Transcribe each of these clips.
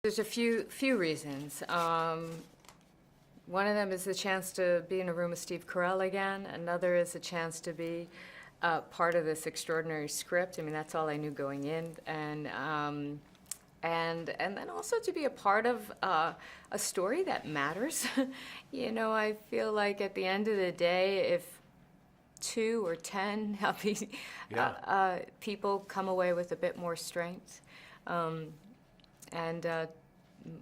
There's a few reasons. One of them is the chance to be in a room with Steve Carell again. Another is a chance to be part of this extraordinary script. I mean, that's all I knew going in, and then also to be a part of a story that matters. You know, I feel like at the end of the day, if 2 or 10 healthy people come away with a bit more strength, and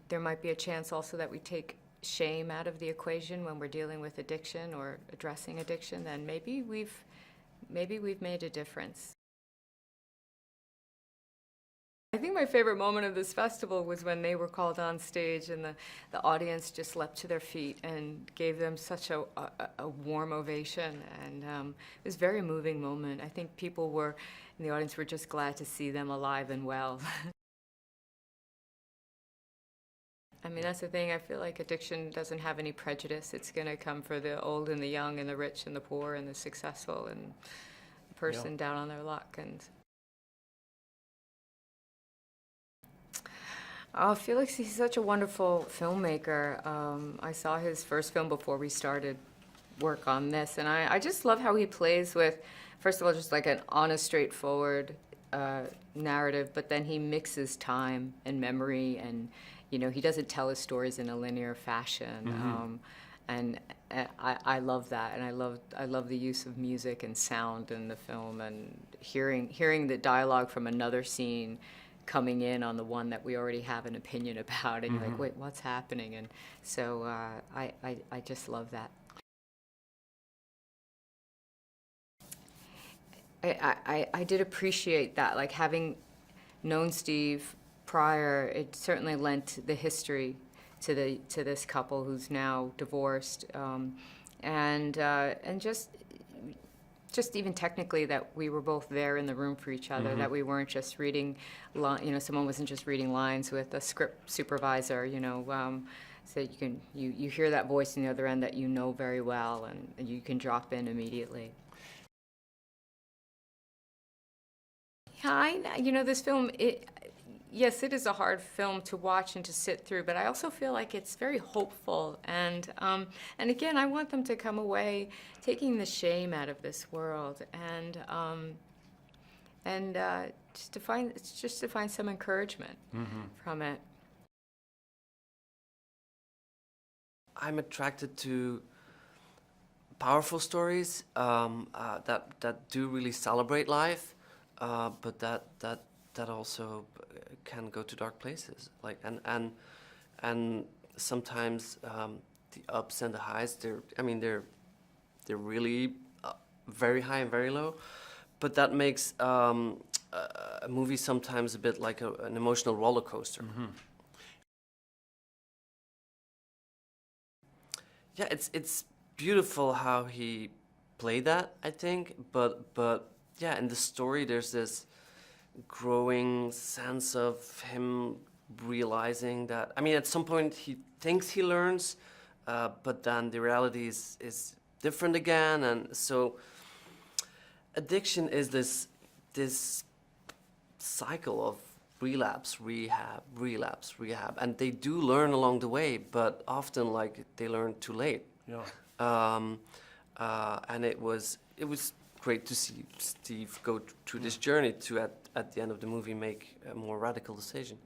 there might be a chance also that we take shame out of the equation when we're dealing with addiction or addressing addiction, then maybe we've made a difference. I think my favorite moment of this festival was when they were called on stage and the audience just leapt to their feet and gave them such a warm ovation, and it was a very moving moment. I think people in the audience were just glad to see them alive and well. I mean, that's the thing. I feel like addiction doesn't have any prejudice. It's going to come for the old and the young and the rich and the poor and the successful and the person down on their luck. And Felix, he's such a wonderful filmmaker. I saw his first film before we started work on this, and I just love how he plays with, first of all, just like an honest, straightforward narrative, but then he mixes time and memory, and you know, he doesn't tell his stories in a linear fashion. And I love that, and I love the use of music and sound in the film, and hearing the dialogue from another scene coming in on the one that we already have an opinion about, and you're like, wait, what's happening? And so I just love that. I did appreciate that, like having known Steve prior, it certainly lent the history to this couple who's now divorced, and just even technically that we were both there in the room for each other, that we weren't just reading, you know, someone wasn't just reading lines with a script supervisor, you know, so you hear that voice on the other end that you know very well, and you can drop in immediately. Yeah, you know, this film, yes, it is a hard film to watch and to sit through, but I also feel like it's very hopeful, and again, I want them to come away taking the shame out of this world, and just to find some encouragement from it. I'm attracted to powerful stories that do really celebrate life, but that also can go to dark places. Like and sometimes the ups and the highs, they're really very high and very low, but that makes a movie sometimes a bit like an emotional roller coaster. Yeah, it's beautiful how he played that, I think, but yeah, in the story there's this growing sense of him realizing that, I mean, at some point he thinks he learns, but then the reality is different again, and so addiction is this cycle of relapse, rehab, and they do learn along the way, but often like they learn too late. And it was great to see Steve go through this journey to at the end of the movie make a more radical decision.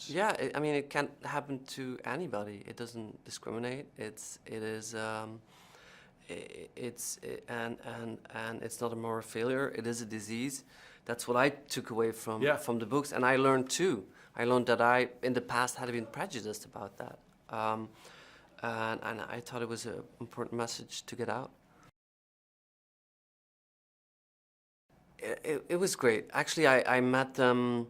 Yeah, I mean, it can happen to anybody. It doesn't discriminate. It's not a moral failure. It is a disease. That's what I took away from the books, and I learned too. I learned that I, in the past, had been prejudiced about that, and I thought it was an important message to get out. It was great. Actually, I met them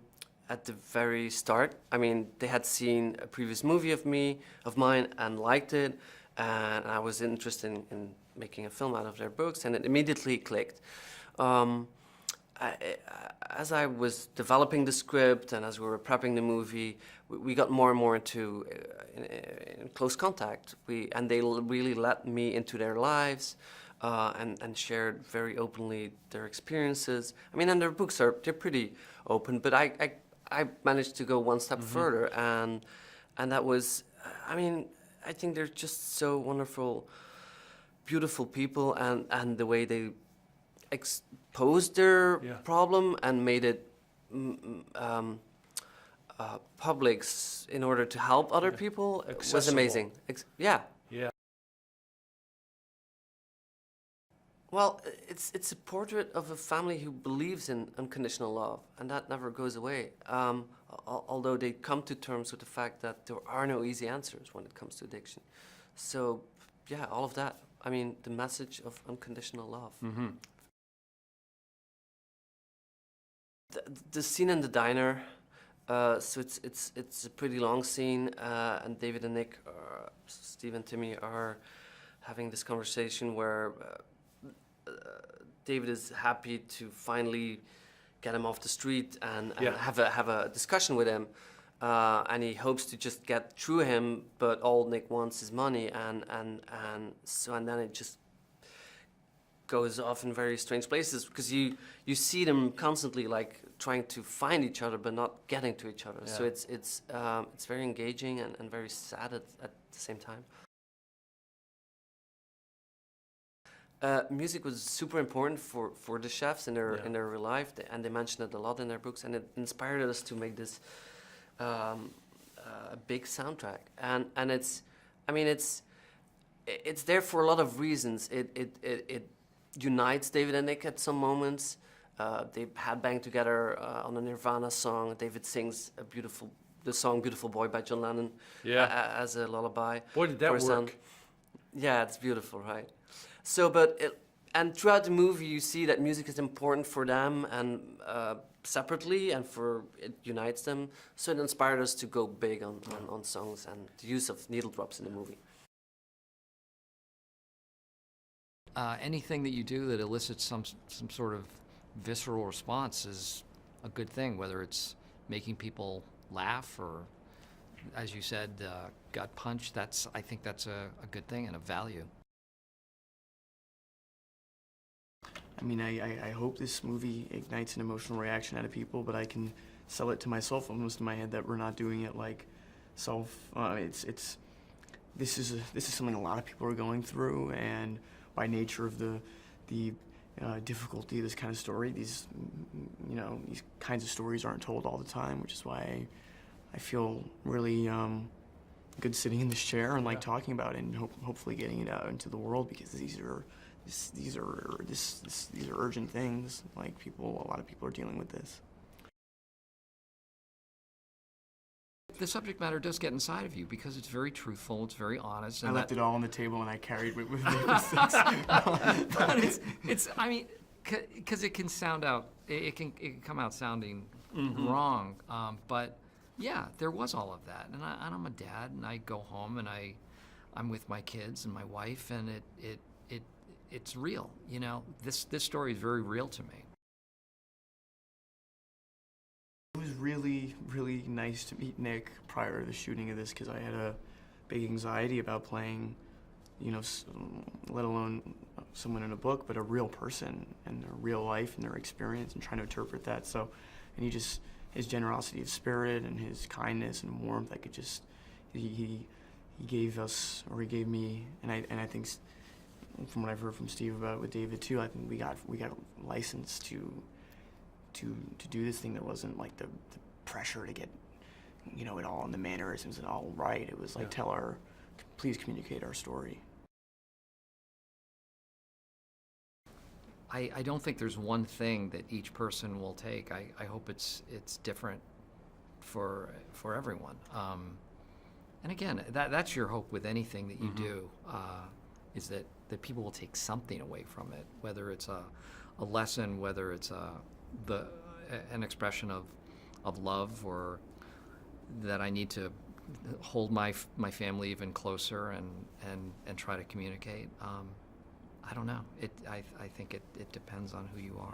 at the very start. I mean, they had seen a previous movie of mine, and liked it, and I was interested in making a film out of their books, and it immediately clicked. As I was developing the script and as we were prepping the movie, we got more and more into in close contact. And they really let me into their lives and shared very openly their experiences. I mean, and their books they're pretty open, but I managed to go one step further, and that was, I mean, I think they're just so wonderful, beautiful people, and the way they exposed their problem and made it public in order to help other people was amazing. Yeah. Yeah. Well, it's a portrait of a family who believes in unconditional love, and that never goes away. Although they come to terms with the fact that there are no easy answers when it comes to addiction. So, yeah, all of that. I mean, the message of unconditional love. Mm-hmm. The scene in the diner. So it's a pretty long scene, and David and Nick, Steve and Timmy are having this conversation where David is happy to finally get him off the street and have a discussion with him, and he hopes to just get through him, but all Nick wants is money, and then it just goes off in very strange places because you see them constantly like trying to find each other but not getting to each other. So it's very engaging and very sad at the same time. Music was super important for the Sheffs in their real life, and they mentioned it a lot in their books, and it inspired us to make this big soundtrack. And it's there for a lot of reasons. It unites David and Nick at some moments. They headbang together on a Nirvana song. David sings the song "Beautiful Boy" by John Lennon as a lullaby. Boy, did that work! Son. Yeah, it's beautiful, right? So, and throughout the movie, you see that music is important for them and separately, and it unites them. So it inspired us to go big on songs and the use of needle drops in the movie. Anything that you do that elicits some sort of visceral response is a good thing, whether it's making people laugh or, as you said, gut punch. I think that's a good thing and a value. I mean, I hope this movie ignites an emotional reaction out of people, but I can sell it to myself almost in my head that we're not doing it like self. This is something a lot of people are going through, and by nature of the difficulty of this kind of story, these kinds of stories aren't told all the time, which is why I feel really good sitting in this chair and like talking about it and hopefully getting it out into the world, because these are urgent things. Like a lot of people are dealing with this. The subject matter does get inside of you because it's very truthful, it's very honest. And I left it all on the table and I carried with me for 6. But it's I mean, because it can sound out, it can come out sounding wrong. But yeah, there was all of that, and I'm a dad, and I go home and I'm with my kids and my wife, and it's real. You know, this story is very real to me. It was really, really nice to meet Nick prior to the shooting of this, because I had a big anxiety about playing, let alone someone in a book, but a real person and their real life and their experience, and trying to interpret that. So, and his generosity of spirit and his kindness and warmth, he gave us, or he gave me, and I think from what I've heard from Steve about with David too, I think we got licensed to do this thing. There wasn't like the pressure to get it all in the mannerisms and all right. It was like please communicate our story. I don't think there's one thing that each person will take. I hope it's different for everyone. And again, that's your hope with anything that you do, is that people will take something away from it, whether it's a lesson, whether it's an expression of love, or that I need to hold my family even closer and try to communicate. I don't know. I think it depends on who you are.